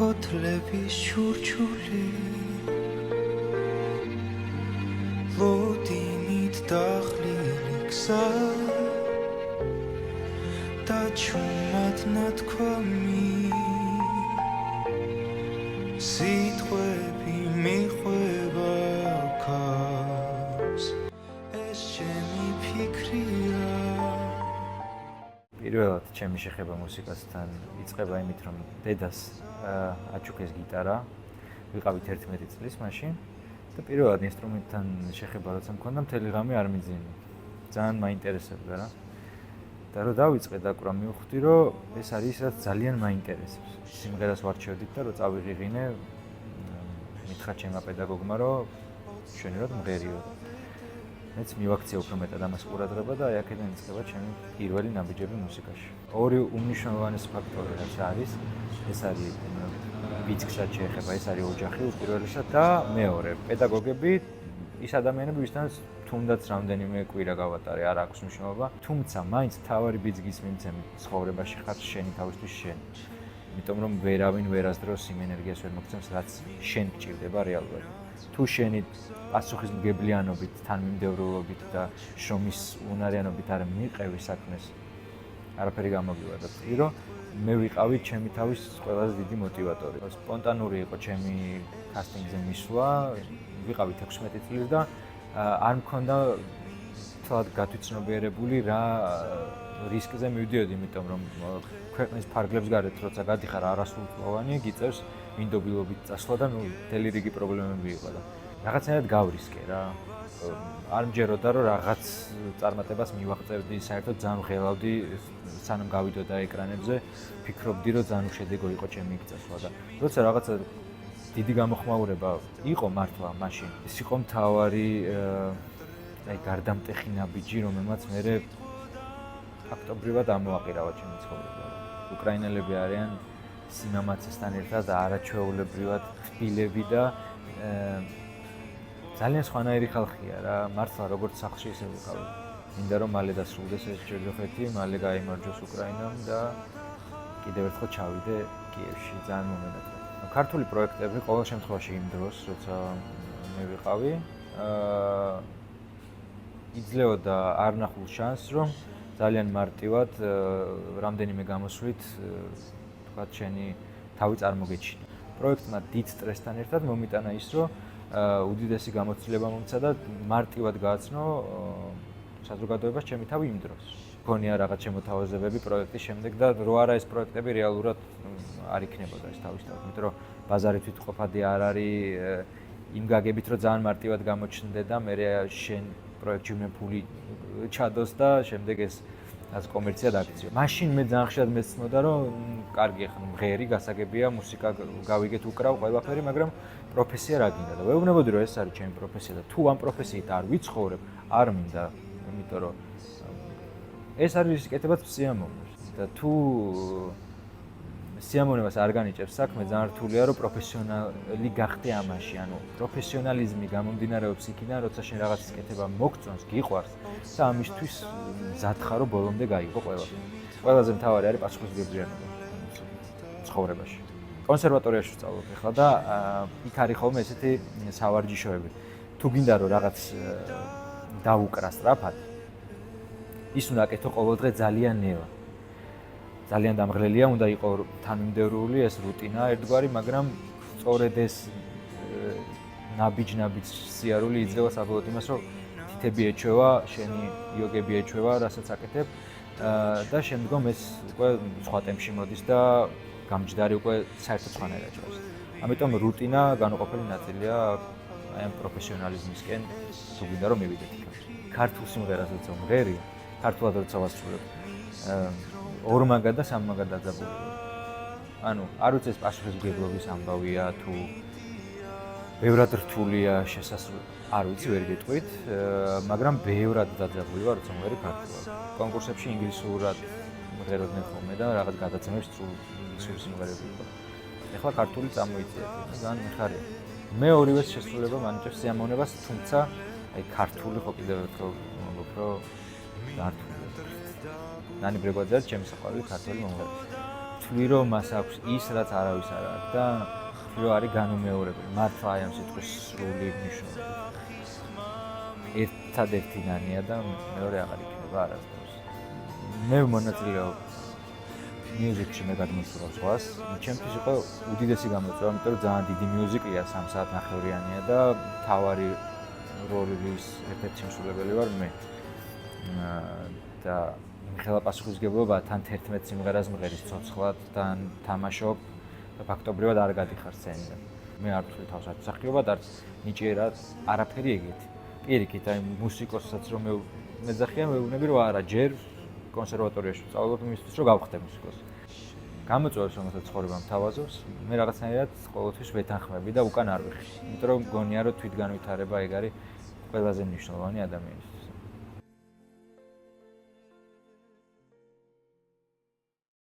ფოთლების ჩურჩული ლოდინით დახლილი გზა და ჩუმად ნათქვამი სიტყვები მიყვება ქარს ეს ჩემი ფიქრია პირველად ჩემი შეხება მუსიკასთან იწყება იმით, რომ დედას აჩუქეს გიტარა, ვიყავით 11 წლის მაშინ და პირველად ინსტრუმენტთან შეხება როცა მქონდა, მთელი ღამე არ მიძინე. ძალიან მაინტერესებდა რა. და რომ დავიწყე დაკვრა მივხვდი, რომ ეს არის რაც ძალიან მაინტერესებს. სიმღერას ვარჩევდით და რომ წავიღიღინე, მითხრა ჩემმა პედაგოგმა, რომ შენ რა მღერიო. მეც მივაქცია უფრო მეტად ამას ყურადღება და აი აქედან იწყება ჩემი პირველი ნაბიჯები მუსიკაში. ორი უმნიშვნელოვანესი ფაქტორი რაც არის, ეს არის ბიძგსაც შეეხება, ეს არის ოჯახი უპირველესად და მეორე, პედაგოგები, ის ადამიანები, ვისთანაც თუნდაც რამდენიმე კვირა გავატარე, არ აქვს მნიშვნელობა, თუმცა მაინც თავარი ბიძგის მიმცემი ცხოვრებაში ხარ შენი თავისთვის შენ. იმიტომ რომ ვერავინ ვერასდროს იმ ენერგიას ვერ მოგცემს, რაც შენ გჭირდება რეალურად. თუ შენი პასუხისმგებლიანობით, თანმიმდევრულობით და შრომის უნარიანობით არ მიიყევი საქმეს, არაფერი გამოგივარდა. რომ მე ვიყავი ჩემი თავის ყველაზე დიდი მოტივატორი. სპონტანური იყო ჩემი კასტინგზე მისვლა, ვიყავი 16 წლის და არ მქონდა თვალად გათვითცნობიერებული რა რისკზე მივდიოდი, იმიტომ რომ ქვეყნის ფარგლებს გარეთ როცა გადიხარ არასრულწლოვანი, გიწევს მინდობილობით წასვლა და მთელი რიგი პრობლემები იყო და რაღაცნაირად გავრისკე რა. არ მჯეროდა რომ რაღაც წარმატებას მივაღწევდი, საერთოდ ძალიან ღელავდი სანამ გავიდოდა ეკრანებზე, ფიქრობდი რომ ძალიან უშედეგო იყო ჩემი იქ წასვლა და როცა რაღაცა დიდი გამოხმაურება იყო მართლა მაშინ. ეს იყო მთავარი აი გარდამტეხი ნაბიჯი, რომელმაც მე ფაქტობრივად ამოაყირავა ჩემი ცხოვრება. უკრაინელები არიან სიმამაცესთან ერთად არაჩვეულებრივად თბილები და ძალიან სხვანაირი ხალხია რა, მართლა როგორც სახლში ისე ვიყავი. მინდა რომ მალე დასრულდეს ეს ჯოჯოხეთი, მალე გაიმარჯვოს უკრაინამ და კიდევ ერთხელ ჩავიდე კიევში, ძალიან მომენატრა. ქართული პროექტები ყოველ შემთხვევაში იმ დროს, როცა მე ვიყავი, იძლეოდა არ ნახულ შანსს, რომ ძალიან მარტივად რამდენიმე გამოსვლით თქვათ შენი თავი წარმოგეჩინა. პროექტმა დიდ სტრესთან ერთად მომიტანა ის, რომ უდიდესი გამოცდილება მომცა და მარტივად გააცნო საზოგადოებას ჩემი თავი იმ დროს. მქონია რაღაც შემოთავაზებები პროექტის შემდეგ და რო არა ეს პროექტები რეალურად არ იქნებოდა ეს თავისთავად, იმიტომ რომ ბაზარი თვითყოფადი არ არის იმ გაგებით, რომ ძალიან მარტივად გამოჩნდე და მე შენ პროექტში მე ფული ჩადოს და შემდეგ ეს ას კომერციად აქციო. მაშინ მე ძალიან ხშირად მეცნობდა, რომ კარგი ახლა მღერი, გასაგებია, მუსიკა გავიგეთ, უკრავ ყველაფერი, მაგრამ პროფესია რა გინდა და ვეუბნებოდი, რომ ეს არის ჩემი პროფესია და თუ ამ პროფესიით არ ვიცხოვრებ, არ მინდა, იმიტომ რომ ეს არის რისკეთებაც სიამოვნებას და თუ სიამოვნებას არ განიჭერს საქმე, ძალიან რთულია, რომ პროფესიონალი გახდე ამაში, ანუ პროფესიონალიზმი გამომდინარეობს იქიდან, როცა შენ რაღაცის კეთება მოგწონს, გიყვარს და ამისთვის მზად ხარ, რომ ბოლომდე გაიგო ყველაფერი. ყველაზე მთავარი არის პასუხისმგებლიანობა ცხოვრებაში. კონსერვატორიაში ვსწავლობ ახლა და იქ არის ხოლმე ესეთი სავარჯიშოები. თუ გინდა რომ რაღაც დაუკრა სწრაფად, ის უნდა აკეთო ყოველდღე ძალიან ნელა. ძალიან დამღლელია, უნდა იყოს თანმიმდევრული ეს რუტინა ერთგვარი, მაგრამ სწორედ ეს ნაბიჯ სიარული იძლევა საბოლოოდ იმას, რომ თითები ეჩვევა, შენი იოგები ეჩვევა, რასაც აკეთებ და შემდგომ ეს უკვე სხვა ტემპში მოდის და გამჯდარი უკვე საერთოდ სხვანაირად ჭრავს. ამიტომ რუტინა განუყოფელი ნაწილია აი ამ პროფესიონალიზმისკენ, თუ გინდა რომ მივიდეთ იქ. ქართულ სიმღერას როცა მღერი, ქართულად როცა ვასრულებ, ორმაგად და სამმაგად დაძაბული. ანუ არ ვიცი ეს პასუხისმგებლობის ამბავია თუ ბევრად რთულია შესასრულებელი. არ ვიცი, ვერ გეტყვით, მაგრამ ბევრად დაძაბული ვარ, როცა მღერი ქართულად. კონკურსებში ინგლისურად მღეროდნენ ხოლმე და რაღაც გადაცემებს სულ სიმღერები იყო. ეხლა ქართული წამოიწია, ძალიან მიხარია. მე ორივეს შესრულება მანიჭებს სიამოვნებას, თუმცა აი ქართული ხო კიდევ ერთხელ ვამბობ, რომ დართულია. ნანი ბრეგვაძეა ჩემი საყვარელი ქართული მომღერალი. ვთვლი რომ მას აქვს ის რაც არავის არ აქვს და ვთვლი რომ არის განუმეორებელი მართლა აი ამ სიტყვის სრული მნიშვნელობით ერთადერთი ნანია და მეორე აღარ იქნება არასდროს მე მონაწილეობ მიუზიკში მე გადმოსულავს ზღვას ჩემთვის იყო უდიდესი გამოწვევა იმიტომ რომ ძალიან დიდი მიუზიკლია 3 საათნახევრიანია და მთავარი როლის ერთ-ერთი შემსრულებელი ვარ მე და მიხელა პასუხისმგებლობა თან 11 სიმღერას მღერის ცოცხლად თან თამაშობ და ფაქტობრივად არ გადიხარ სცენაზე მე არ ვთვლი თავს არც მსახიობად არც ნიჭიერად არაფერი ეგეთი პირიქით აი მუსიკოსაც რომ მეძახიან მეუბნები რომ არა ჯერ კონსერვატორიაში ვსწავლობ იმისთვის რომ გავხდე მუსიკოსი გამოწვევს რომელსაც ცხოვრება მთავაზობს მე რაღაცნაირად ყოველთვის ვეთანხმები და უკან არ ვიხი იმიტომ რომ მგონია რომ თვითგანვითარება ეგ არის ყველაზე მნიშვნელოვანი ადამიანის